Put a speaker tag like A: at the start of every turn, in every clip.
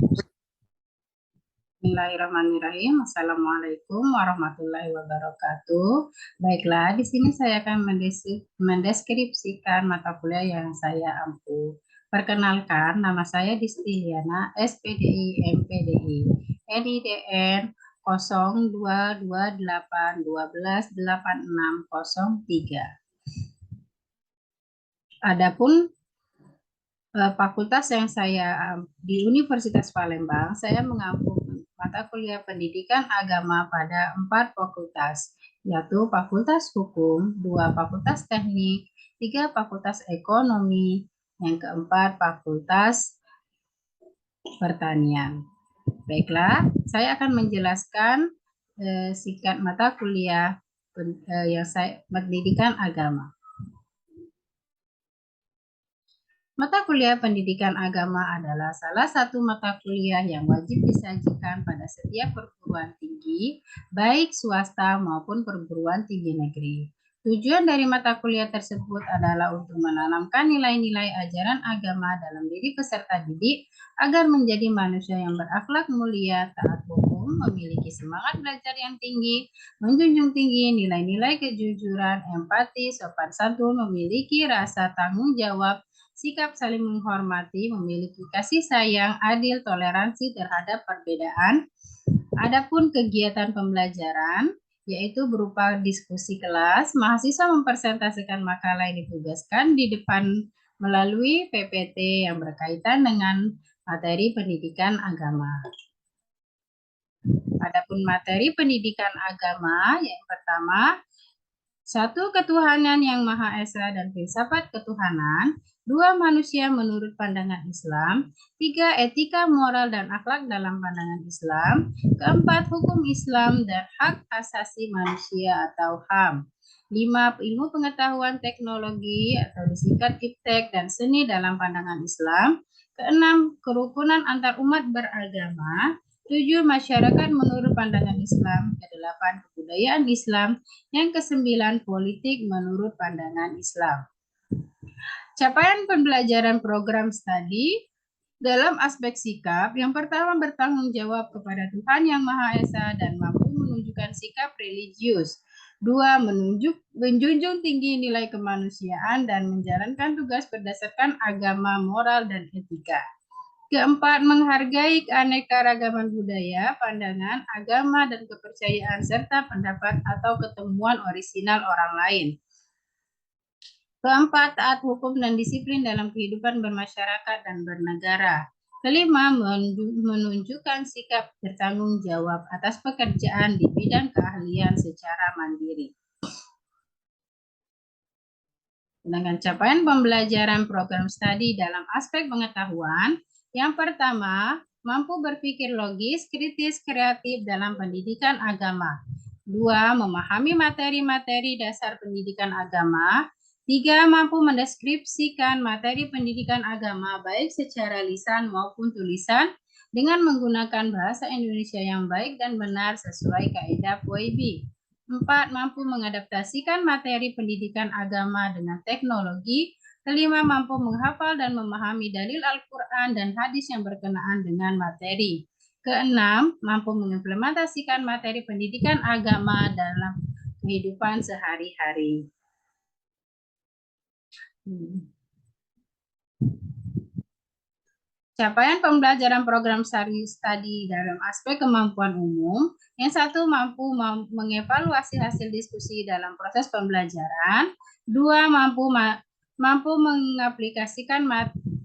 A: Bismillahirrahmanirrahim. Assalamualaikum warahmatullahi wabarakatuh. Baiklah, di sini saya akan mendeskripsikan mata kuliah yang saya ampu. Perkenalkan, nama saya Distiliana, SPDI, MPDI, NIDN 0228128603. Adapun fakultas yang saya di Universitas Palembang, saya mengampu mata kuliah pendidikan agama pada 4 fakultas, yaitu Fakultas Hukum, 2 Fakultas Teknik, 3 Fakultas Ekonomi, yang keempat Fakultas Pertanian. Baiklah, saya akan menjelaskan singkat mata kuliah yang saya pendidikan agama. Mata kuliah pendidikan agama adalah salah satu mata kuliah yang wajib disajikan pada setiap perguruan tinggi, baik swasta maupun perguruan tinggi negeri. Tujuan dari mata kuliah tersebut adalah untuk menanamkan nilai-nilai ajaran agama dalam diri peserta didik agar menjadi manusia yang berakhlak mulia, taat hukum, memiliki semangat belajar yang tinggi, menjunjung tinggi nilai-nilai kejujuran, empati, sopan santun, memiliki rasa tanggung jawab, sikap saling menghormati, memiliki kasih sayang, adil, toleransi terhadap perbedaan. Adapun kegiatan pembelajaran, yaitu berupa diskusi kelas, mahasiswa mempresentasikan makalah yang ditugaskan di depan melalui PPT yang berkaitan dengan materi pendidikan agama. Adapun materi pendidikan agama, yang pertama, 1. Ketuhanan yang Maha Esa dan filsafat ketuhanan. 2. Manusia menurut pandangan Islam. 3. Etika, moral, dan akhlak dalam pandangan Islam. 4. Hukum Islam dan hak asasi manusia atau HAM. 5. Ilmu pengetahuan teknologi atau disingkat iptek dan seni dalam pandangan Islam. 6. Kerukunan antar umat beragama. 7. Masyarakat menurut pandangan Islam. 8. Kebudayaan Islam. Yang ke-9, politik menurut pandangan Islam. Capaian pembelajaran program studi dalam aspek sikap, yang pertama bertanggung jawab kepada Tuhan Yang Maha Esa dan mampu menunjukkan sikap religius. 2. Menjunjung tinggi nilai kemanusiaan dan menjalankan tugas berdasarkan agama, moral, dan etika. 4. Menghargai keanekaragaman budaya, pandangan, agama, dan kepercayaan, serta pendapat atau ketemuan orisinal orang lain. 4. Taat hukum dan disiplin dalam kehidupan bermasyarakat dan bernegara. 5. Menunjukkan sikap bertanggung jawab atas pekerjaan di bidang keahlian secara mandiri. Dengan capaian pembelajaran program studi dalam aspek pengetahuan, yang pertama, mampu berpikir logis, kritis, kreatif dalam pendidikan agama. 2. Memahami materi-materi dasar pendidikan agama. 3. Mampu mendeskripsikan materi pendidikan agama baik secara lisan maupun tulisan dengan menggunakan bahasa Indonesia yang baik dan benar sesuai kaidah POIB. 4. Mampu mengadaptasikan materi pendidikan agama dengan teknologi. 5. Mampu menghafal dan memahami dalil Al-Quran dan hadis yang berkenaan dengan materi. 6. Mampu mengimplementasikan materi pendidikan agama dalam kehidupan sehari-hari. Capaian pembelajaran program studi dalam aspek kemampuan umum. Yang 1. Mampu mengevaluasi hasil diskusi dalam proses pembelajaran. 2. Mampu mengaplikasikan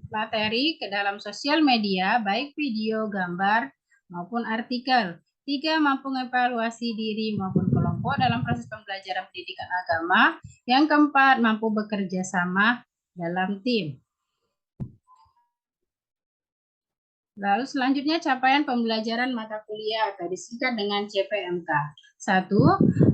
A: materi ke dalam sosial media, baik video, gambar, maupun artikel. 3. Mampu mengevaluasi diri maupun kelompok dalam proses pembelajaran pendidikan agama. Yang 4. Mampu bekerja sama dalam tim. Lalu selanjutnya capaian pembelajaran mata kuliah atau disingkat dengan CPMK. 1.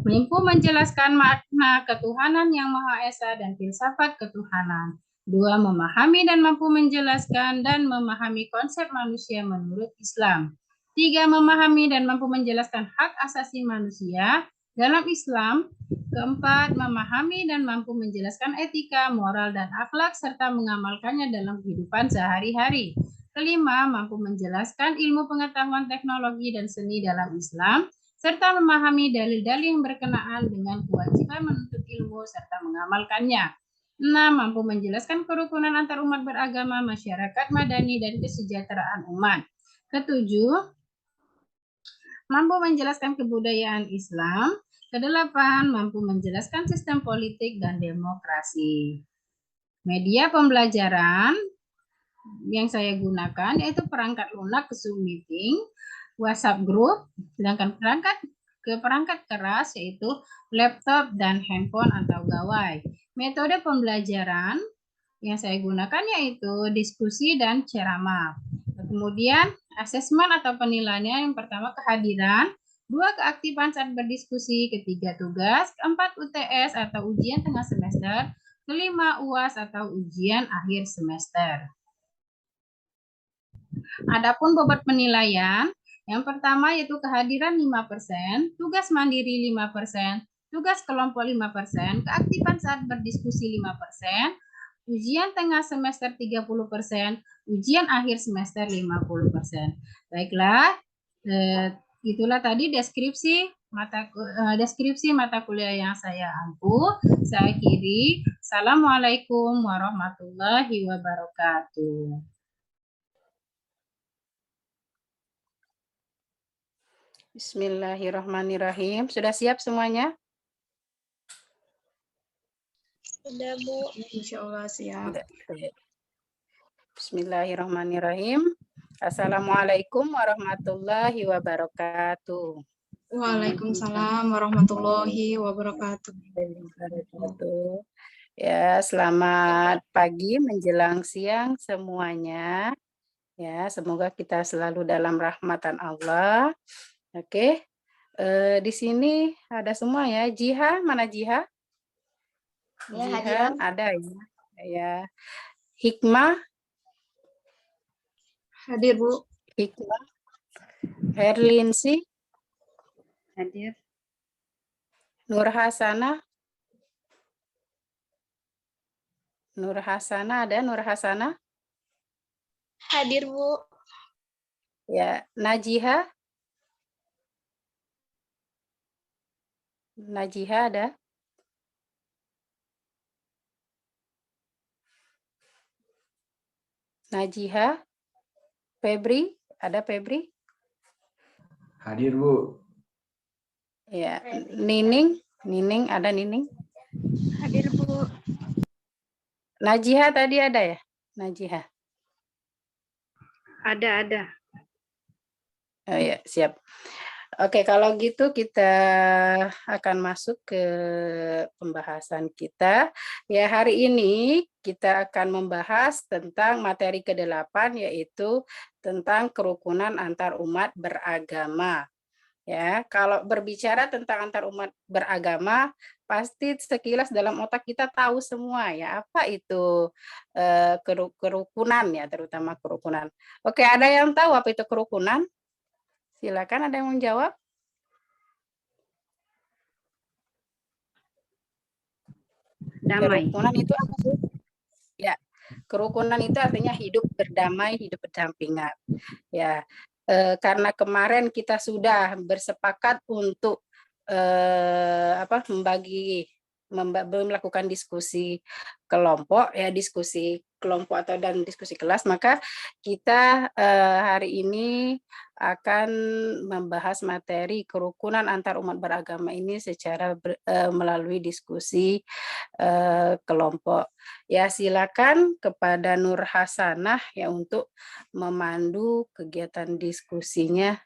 A: Mampu menjelaskan makna ketuhanan yang Maha Esa dan filsafat ketuhanan. 2. Memahami dan mampu menjelaskan dan memahami konsep manusia menurut Islam. 3. Memahami dan mampu menjelaskan hak asasi manusia dalam Islam. 4. Memahami dan mampu menjelaskan etika, moral, dan akhlak serta mengamalkannya dalam kehidupan sehari-hari. Kelima, mampu menjelaskan ilmu pengetahuan teknologi dan seni dalam Islam, serta memahami dalil-dalil yang berkenaan dengan kewajiban menuntut ilmu serta mengamalkannya. 6. Mampu menjelaskan kerukunan antar umat beragama, masyarakat madani, dan kesejahteraan umat. Ketujuh, mampu menjelaskan kebudayaan Islam. Kedelapan, mampu menjelaskan sistem politik dan demokrasi. Media pembelajaran yang saya gunakan yaitu perangkat lunak ke Zoom meeting, WhatsApp group, sedangkan perangkat keras yaitu laptop dan handphone atau gawai. Metode pembelajaran yang saya gunakan yaitu diskusi dan ceramah. Kemudian asesmen atau penilaiannya yang pertama kehadiran, 2 keaktifan saat berdiskusi, ketiga tugas, keempat UTS atau ujian tengah semester, kelima UAS atau ujian akhir semester. Adapun bobot penilaian, yang pertama yaitu kehadiran 5%, tugas mandiri 5%, tugas kelompok 5%, keaktifan saat berdiskusi 5%, ujian tengah semester 30%, ujian akhir semester 50%. Baiklah, itulah tadi deskripsi mata kuliah yang saya ampu. Saya akhiri. Assalamualaikum warahmatullahi wabarakatuh. Bismillahirrahmanirrahim. Sudah siap semuanya?
B: Sudah, Bu. Insya Allah siap.
A: Bismillahirrahmanirrahim. Assalamualaikum warahmatullahi wabarakatuh.
B: Waalaikumsalam warahmatullahi wabarakatuh.
A: Ya, selamat pagi menjelang siang semuanya. Ya, semoga kita selalu dalam rahmatan Allah. Oke. Di sini ada semua ya. Jiha, mana Jiha?
B: Ya,
A: Jiha ada ya. Ya. Hikmah
B: hadir, Bu.
A: Hikmah. Herlinsi hadir. Nur Hasana. Nur Hasana ada? Nur Hasana?
B: Hadir, Bu.
A: Ya, Najiha. Najiha ada? Najiha. Febri, ada Febri?
C: Hadir, Bu.
A: Ya, Nining, Nining ada Nining?
B: Hadir, Bu.
A: Najiha tadi ada ya? Najiha.
B: Ada.
A: Oh ya, siap. Oke, kalau gitu kita akan masuk ke pembahasan kita. Ya, hari ini kita akan membahas tentang materi ke-8 yaitu tentang kerukunan antar umat beragama. Ya, kalau berbicara tentang antar umat beragama, pasti sekilas dalam otak kita tahu semua ya, apa itu kerukunan ya, terutama kerukunan. Oke, ada yang tahu apa itu kerukunan? Silakan, ada yang mau jawab?
B: Damai.
A: Kerukunan itu apa sih? Ya, kerukunan itu artinya hidup berdamai, hidup berdampingan. Ya, karena kemarin kita sudah bersepakat untuk melakukan diskusi kelompok ya, diskusi kelompok atau dan diskusi kelas, maka kita hari ini akan membahas materi kerukunan antar umat beragama ini secara melalui diskusi kelompok. Ya, silakan kepada Nur Hasanah ya untuk memandu kegiatan diskusinya.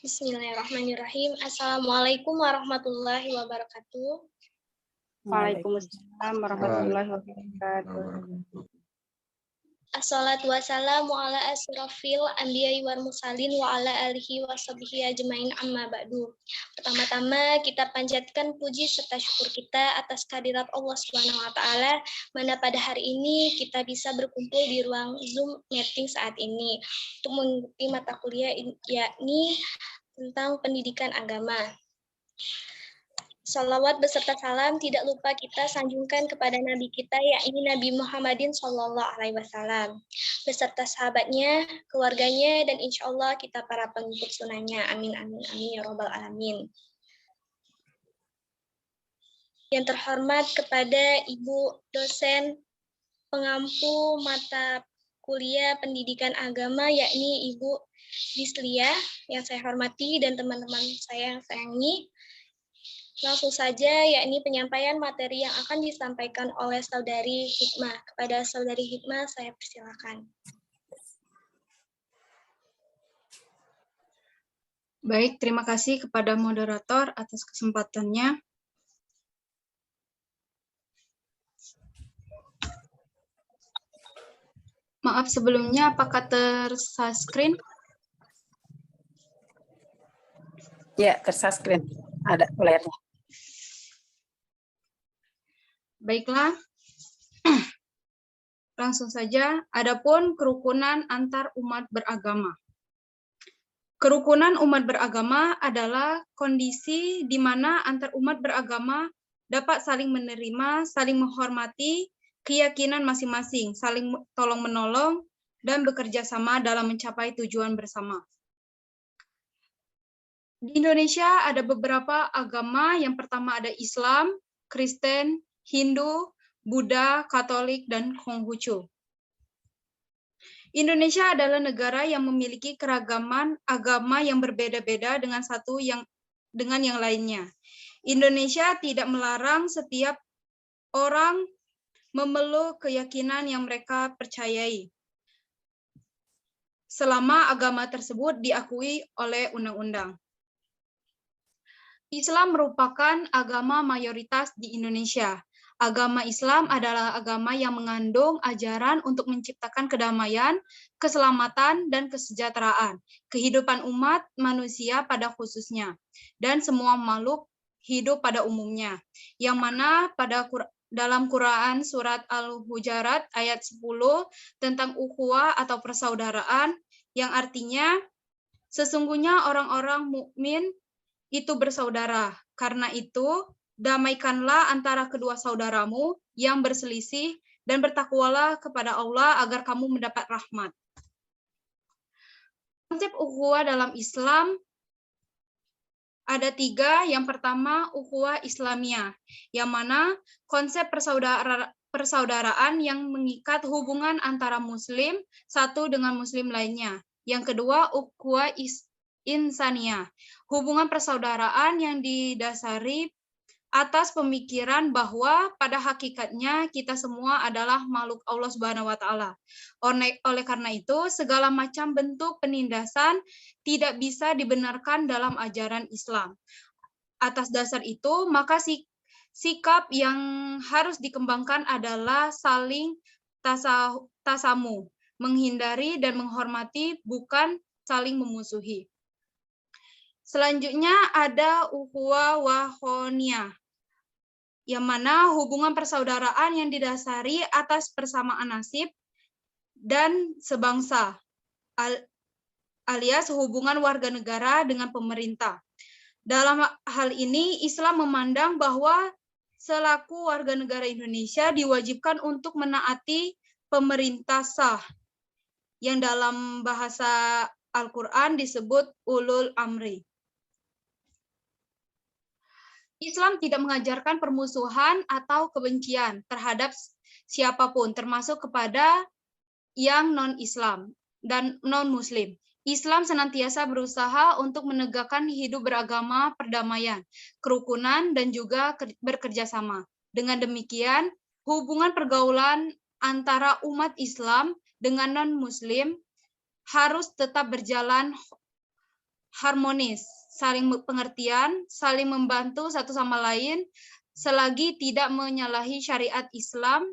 B: Bismillahirrahmanirrahim. Assalamualaikum warahmatullahi wabarakatuh.
A: Waalaikumsalam warahmatullahi wabarakatuh.
B: Assalatu wassalamu ala asrafil anbiya'i wal mursalin wa ala alihi wa sahbihi ajmain amma ba'du. Pertama-tama kita panjatkan puji serta syukur kita atas kehadirat Allah Subhanahu wa taala mana pada hari ini kita bisa berkumpul di ruang Zoom meeting saat ini untuk mengikuti mata kuliah yakni tentang pendidikan agama. Salawat beserta salam tidak lupa kita sanjungkan kepada Nabi kita, yakni Nabi Muhammadin SAW, beserta sahabatnya, keluarganya, dan insya Allah kita para pengikut sunnahnya. Amin, amin, amin, ya Rabbal Alamin. Yang terhormat kepada Ibu dosen pengampu mata kuliah pendidikan agama, yakni Ibu Dislia, yang saya hormati, dan teman-teman saya yang sayangi. Langsung saja, yakni penyampaian materi yang akan disampaikan oleh Saudari Hikmah. Kepada Saudari Hikmah, saya persilakan.
D: Baik, terima kasih kepada moderator atas kesempatannya. Maaf sebelumnya, apakah tersubscribe?
E: Ya, tersubscribe. Ada layarnya.
D: Baiklah, langsung saja. Adapun kerukunan antar umat beragama. Kerukunan umat beragama adalah kondisi di mana antar umat beragama dapat saling menerima, saling menghormati keyakinan masing-masing, saling tolong-menolong, dan bekerja sama dalam mencapai tujuan bersama. Di Indonesia ada beberapa agama. Yang pertama ada Islam, Kristen, Hindu, Buddha, Katolik, dan Konghucu. Indonesia adalah negara yang memiliki keragaman agama yang berbeda-beda dengan yang lainnya. Indonesia tidak melarang setiap orang memeluk keyakinan yang mereka percayai, selama agama tersebut diakui oleh undang-undang. Islam merupakan agama mayoritas di Indonesia. Agama Islam adalah agama yang mengandung ajaran untuk menciptakan kedamaian, keselamatan, dan kesejahteraan, kehidupan umat manusia pada khususnya, dan semua makhluk hidup pada umumnya, yang mana dalam Quran surat Al-Hujurat ayat 10 tentang ukhuwah atau persaudaraan, yang artinya sesungguhnya orang-orang mukmin itu bersaudara. Karena itu, damaikanlah antara kedua saudaramu yang berselisih dan bertakwalah kepada Allah agar kamu mendapat rahmat. Konsep ukhuwah dalam Islam ada 3. Yang pertama, ukhuwah Islamiyah, yang mana konsep persaudaraan yang mengikat hubungan antara muslim satu dengan muslim lainnya. Yang kedua, ukhuwah Insaniyah, hubungan persaudaraan yang didasari atas pemikiran bahwa pada hakikatnya kita semua adalah makhluk Allah Subhanahu wa taala. Oleh karena itu, segala macam bentuk penindasan tidak bisa dibenarkan dalam ajaran Islam. Atas dasar itu, maka sikap yang harus dikembangkan adalah saling tasamu, menghindari dan menghormati, bukan saling memusuhi. Selanjutnya ada ukhuwah wahoniyah, yang mana hubungan persaudaraan yang didasari atas persamaan nasib dan sebangsa, alias hubungan warga negara dengan pemerintah. Dalam hal ini, Islam memandang bahwa selaku warga negara Indonesia diwajibkan untuk menaati pemerintah sah, yang dalam bahasa Al-Quran disebut ulul amri. Islam tidak mengajarkan permusuhan atau kebencian terhadap siapapun, termasuk kepada yang non-Islam dan non-Muslim. Islam senantiasa berusaha untuk menegakkan hidup beragama, perdamaian, kerukunan, dan juga bekerja sama. Dengan demikian, hubungan pergaulan antara umat Islam dengan non-Muslim harus tetap berjalan harmonis, saling pengertian, saling membantu satu sama lain, selagi tidak menyalahi syariat Islam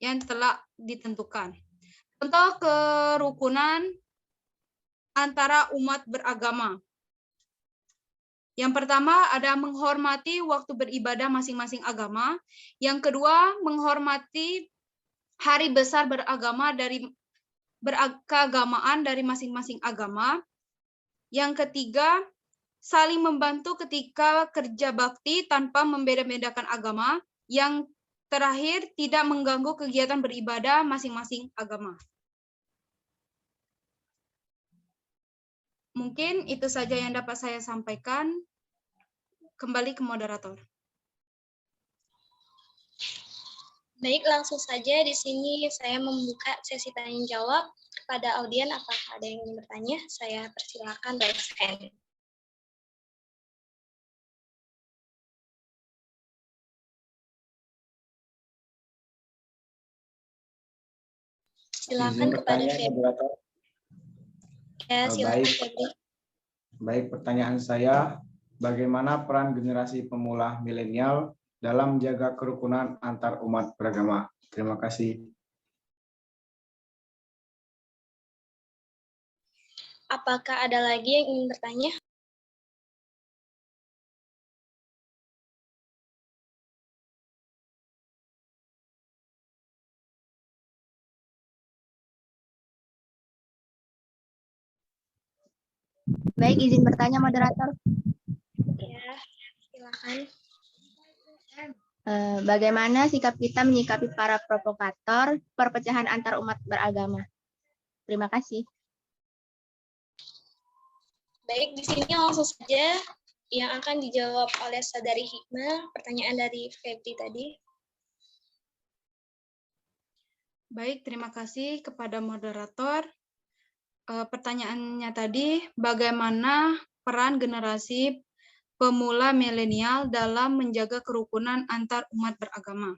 D: yang telah ditentukan. Contoh kerukunan antara umat beragama. Yang pertama ada menghormati waktu beribadah masing-masing agama. Yang kedua, menghormati hari besar berkeagamaan dari masing-masing agama. Yang ketiga, saling membantu ketika kerja bakti tanpa membeda-bedakan agama. Yang terakhir, tidak mengganggu kegiatan beribadah masing-masing agama. Mungkin itu saja yang dapat saya sampaikan. Kembali ke moderator.
B: Baik, langsung saja di sini saya membuka sesi tanya jawab kepada audien. Apakah ada yang ingin bertanya? Saya persilakan raise hand. Silakan
C: Izin
B: kepada
C: bertanya,
B: Febri.
C: moderator.
B: Ya, silakan
C: Baik.
B: Febri.
C: Baik, pertanyaan saya, bagaimana peran generasi pemula milenial dalam menjaga kerukunan antar umat beragama? Terima kasih.
B: Apakah ada lagi yang ingin bertanya?
F: Baik, izin bertanya moderator.
B: Ya, silakan.
F: Bagaimana sikap kita menyikapi para provokator perpecahan antar umat beragama? Terima kasih.
B: Baik, di sini langsung saja yang akan dijawab oleh Saudari Hikmah, pertanyaan dari Febri tadi.
D: Baik, terima kasih kepada moderator. Pertanyaannya tadi, bagaimana peran generasi pemula milenial dalam menjaga kerukunan antar umat beragama?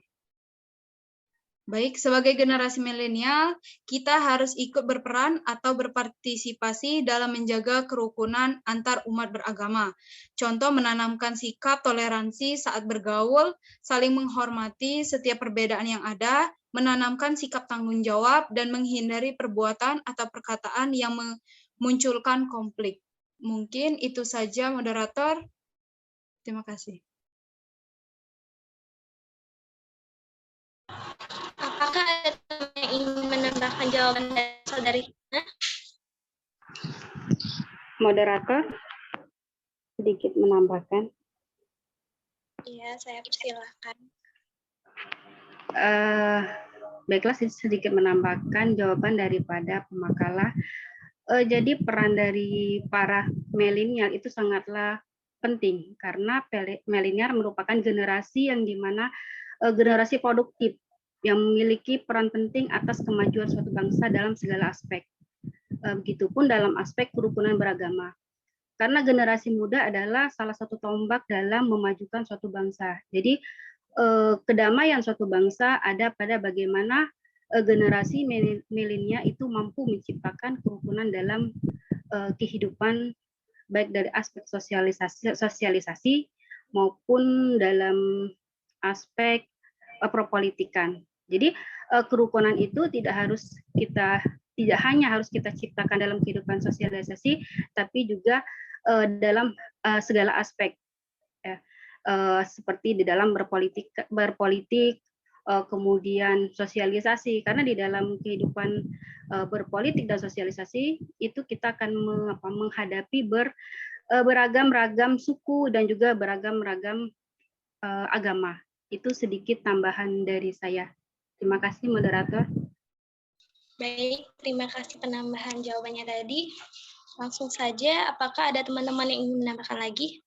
D: Baik, sebagai generasi milenial, kita harus ikut berperan atau berpartisipasi dalam menjaga kerukunan antar umat beragama. Contoh, menanamkan sikap toleransi saat bergaul, saling menghormati setiap perbedaan yang ada, menanamkan sikap tanggung jawab, dan menghindari perbuatan atau perkataan yang memunculkan konflik. Mungkin itu saja, moderator. Terima kasih.
B: Apakah ada teman yang ingin menambahkan jawaban dari Saudari Hikmah?
G: Moderator, sedikit menambahkan.
B: Ya, saya persilakan.
G: Baiklah, sedikit menambahkan jawaban daripada pemakalah. Jadi peran dari para milenial itu sangatlah penting karena milenial merupakan generasi yang dimana generasi produktif yang memiliki peran penting atas kemajuan suatu bangsa dalam segala aspek. Begitupun dalam aspek kerukunan beragama. Karena generasi muda adalah salah satu tombak dalam memajukan suatu bangsa. Jadi kedamaian suatu bangsa ada pada bagaimana generasi milenial itu mampu menciptakan kerukunan dalam kehidupan baik dari aspek sosialisasi maupun dalam aspek perpolitikan. Jadi kerukunan itu tidak hanya harus kita ciptakan dalam kehidupan sosialisasi, tapi juga dalam segala aspek, ya. Seperti di dalam berpolitik, kemudian sosialisasi, karena di dalam kehidupan berpolitik dan sosialisasi itu kita akan menghadapi beragam-ragam suku dan juga beragam-ragam agama. Itu sedikit tambahan dari saya. Terima kasih, moderator.
B: Baik, terima kasih penambahan jawabannya tadi. Langsung saja, apakah ada teman-teman yang ingin menambahkan lagi?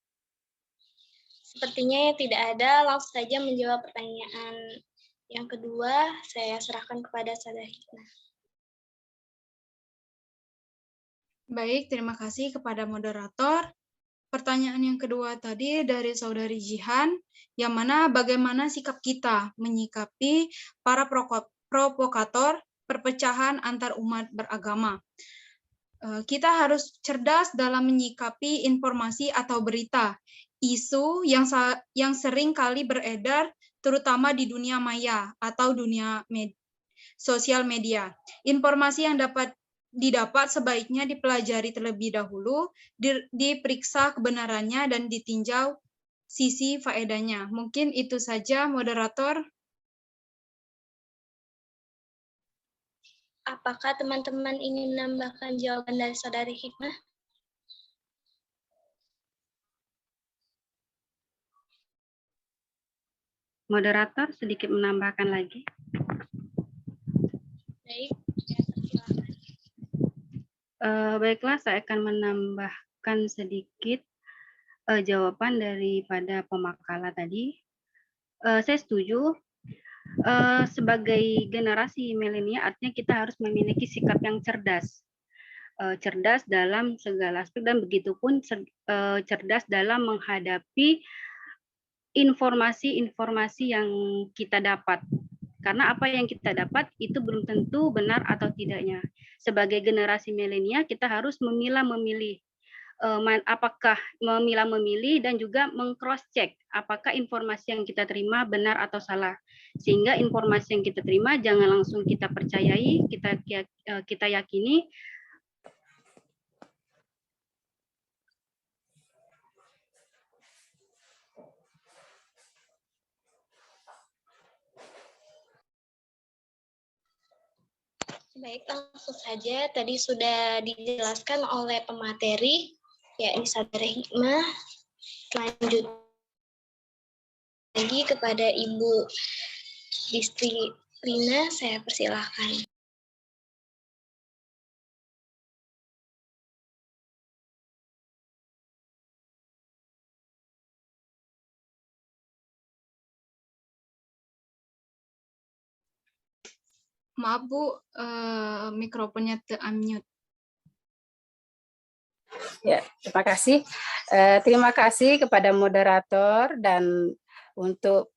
B: Sepertinya tidak ada, langsung saja menjawab pertanyaan yang kedua, saya serahkan kepada Saudari Hikmah.
D: Baik, terima kasih kepada moderator. Pertanyaan yang kedua tadi dari Saudari Jihan, yang mana bagaimana sikap kita menyikapi para provokator perpecahan antar umat beragama. Kita harus cerdas dalam menyikapi informasi atau berita, isu yang sering kali beredar, terutama di dunia maya atau dunia sosial media. Informasi yang didapat sebaiknya dipelajari terlebih dahulu, diperiksa kebenarannya, dan ditinjau sisi faedahnya. Mungkin itu saja, moderator.
B: Apakah teman-teman ingin menambahkan jawaban dari Saudari Hikmah?
G: Moderator sedikit menambahkan lagi.
B: Baik, silakan.
G: Baiklah, saya akan menambahkan sedikit jawaban daripada pemakala tadi. Saya setuju. Sebagai generasi milenial, artinya kita harus memiliki sikap yang cerdas. Cerdas dalam segala aspek, dan begitupun cerdas dalam menghadapi informasi-informasi yang kita dapat. Karena apa yang kita dapat itu belum tentu benar atau tidaknya. Sebagai generasi milenial, kita harus memilah-memilih. Apakah memilah-memilih dan juga meng-cross check apakah informasi yang kita terima benar atau salah. Sehingga informasi yang kita terima jangan langsung kita percayai, kita yakini.
B: Baik, langsung saja. Tadi sudah dijelaskan oleh pemateri, yakni Sabira Hikmah. Lanjut lagi kepada Ibu Disiplina, saya persilahkan.
D: Maaf Bu, mikrofonnya ter-unmute.
E: Ya, terima kasih. Terima kasih kepada moderator dan untuk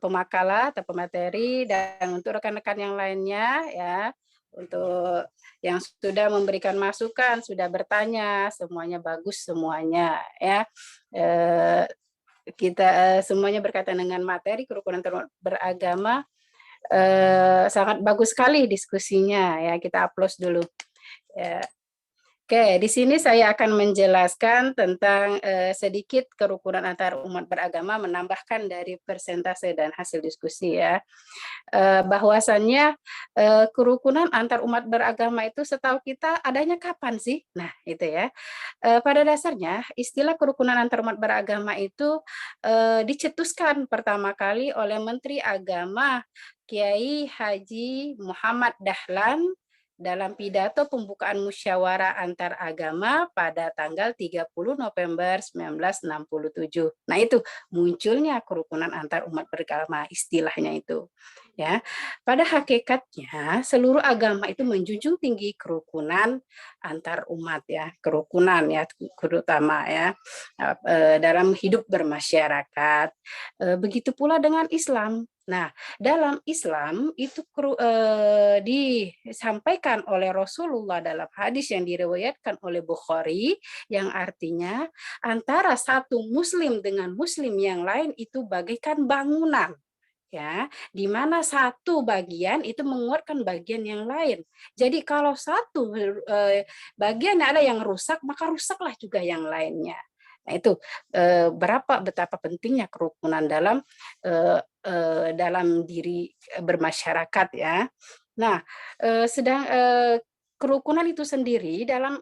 E: pemakala atau pemateri dan untuk rekan-rekan yang lainnya ya, untuk yang sudah memberikan masukan, sudah bertanya, semuanya bagus semuanya ya. Kita semuanya berkaitan dengan materi kerukunan beragama. Sangat bagus sekali diskusinya ya, kita aplaus dulu ya. Oke, di sini saya akan menjelaskan tentang sedikit kerukunan antar umat beragama, menambahkan dari persentase dan hasil diskusi ya. Bahwasannya kerukunan antar umat beragama itu setahu kita adanya kapan sih? Nah, itu ya. Pada dasarnya istilah kerukunan antar umat beragama itu dicetuskan pertama kali oleh Menteri Agama Kiai Haji Muhammad Dahlan dalam pidato pembukaan musyawarah antar agama pada tanggal 30 November 1967. Nah, itu munculnya kerukunan antar umat beragama, istilahnya itu. Ya, pada hakikatnya seluruh agama itu menjunjung tinggi kerukunan antar umat ya, kerukunan ya, terutama ya dalam hidup bermasyarakat. Begitu pula dengan Islam. Nah, dalam Islam itu disampaikan oleh Rasulullah dalam hadis yang diriwayatkan oleh Bukhari, yang artinya antara satu muslim dengan muslim yang lain itu bagaikan bangunan. Ya, di mana satu bagian itu menguatkan bagian yang lain. Jadi kalau satu bagian ada yang rusak, maka rusaklah juga yang lainnya. Nah, itu betapa pentingnya kerukunan dalam diri bermasyarakat ya. Nah, kerukunan itu sendiri dalam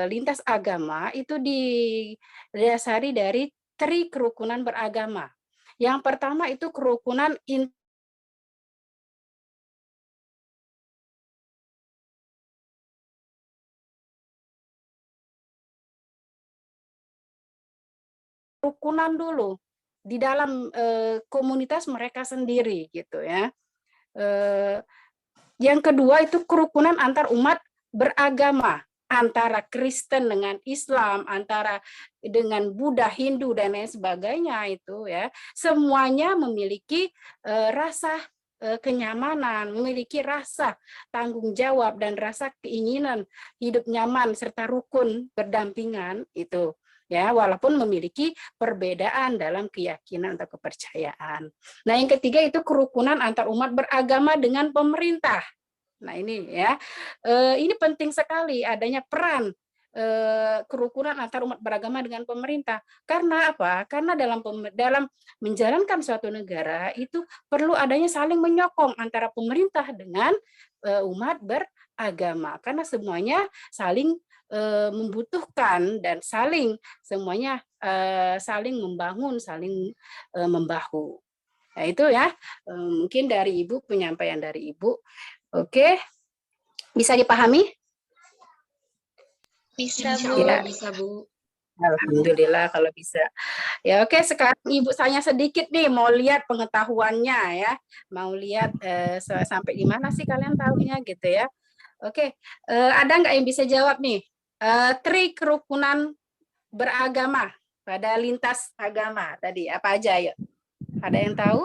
E: lintas agama itu didasari dari 3 kerukunan beragama. Yang pertama itu kerukunan kerukunan dulu di dalam komunitas mereka sendiri gitu ya. Yang kedua itu kerukunan antar umat beragama, antara Kristen dengan Islam, antara dengan Buddha, Hindu dan lain sebagainya itu ya. Semuanya memiliki rasa kenyamanan, memiliki rasa tanggung jawab dan rasa keinginan hidup nyaman serta rukun berdampingan itu. Ya, walaupun memiliki perbedaan dalam keyakinan atau kepercayaan. Nah, yang ketiga itu kerukunan antar umat beragama dengan pemerintah. Nah, ini ya, ini penting sekali adanya peran kerukunan antar umat beragama dengan pemerintah. Karena apa? Karena dalam menjalankan suatu negara itu perlu adanya saling menyokong antara pemerintah dengan umat beragama. Karena semuanya saling membutuhkan dan semuanya saling membangun, saling membahu. Nah, itu ya mungkin dari Ibu, penyampaian dari Ibu. Oke, bisa dipahami?
B: Bisa,
D: Insya
B: Bu.
D: Allah
E: Ya.
D: bisa, Bu.
E: Alhamdulillah kalau bisa. Ya oke, sekarang Ibu tanya sedikit nih, mau lihat pengetahuannya ya. Mau lihat sampai di mana sih kalian tahunya gitu ya. Oke, ada nggak yang bisa jawab nih? Tri kerukunan beragama pada lintas agama tadi apa aja ya? Ada yang tahu?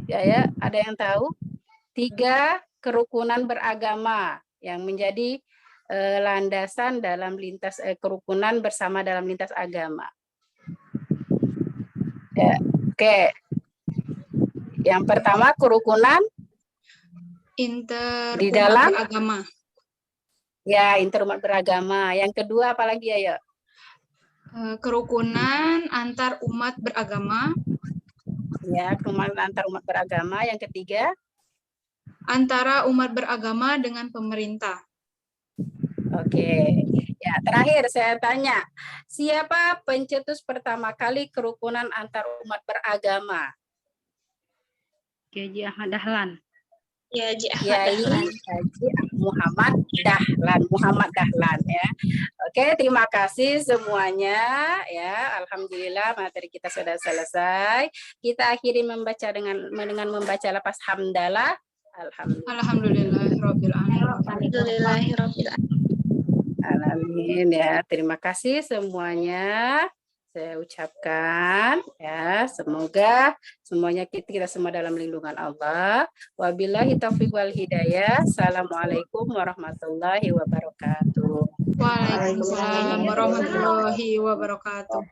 E: Ya, ada yang tahu? 3 kerukunan beragama yang menjadi landasan dalam lintas kerukunan bersama dalam lintas agama. Ya, oke. Yang pertama kerukunan di dalam
D: beragama.
E: Ya, interumat beragama. Yang kedua apalagi ya?
D: Kerukunan antar umat beragama.
E: Ya, kerukunan antar umat beragama. Yang ketiga?
D: Antara umat beragama dengan pemerintah.
E: Oke. Ya, terakhir saya tanya, siapa pencetus pertama kali kerukunan antar umat beragama?
G: Kiai Ahmad Dahlan.
B: Ya, Ji Ahmad
E: Kiai
B: Dahlan.
E: Haji Muhammad Dahlan ya. Oke, terima kasih semuanya ya. Alhamdulillah materi kita sudah selesai. Kita akhiri membaca dengan membaca lafaz hamdalah.
D: Alhamdulillahirabbil alamin.
B: Alhamdulillahirabbil
E: Alamin ya. Terima kasih semuanya. Saya ucapkan ya, semoga semuanya kita semua dalam lindungan Allah. Wabillahi taufiq wal hidayah. Assalamualaikum warahmatullahi wabarakatuh.
D: Waalaikumsalam warahmatullahi wabarakatuh.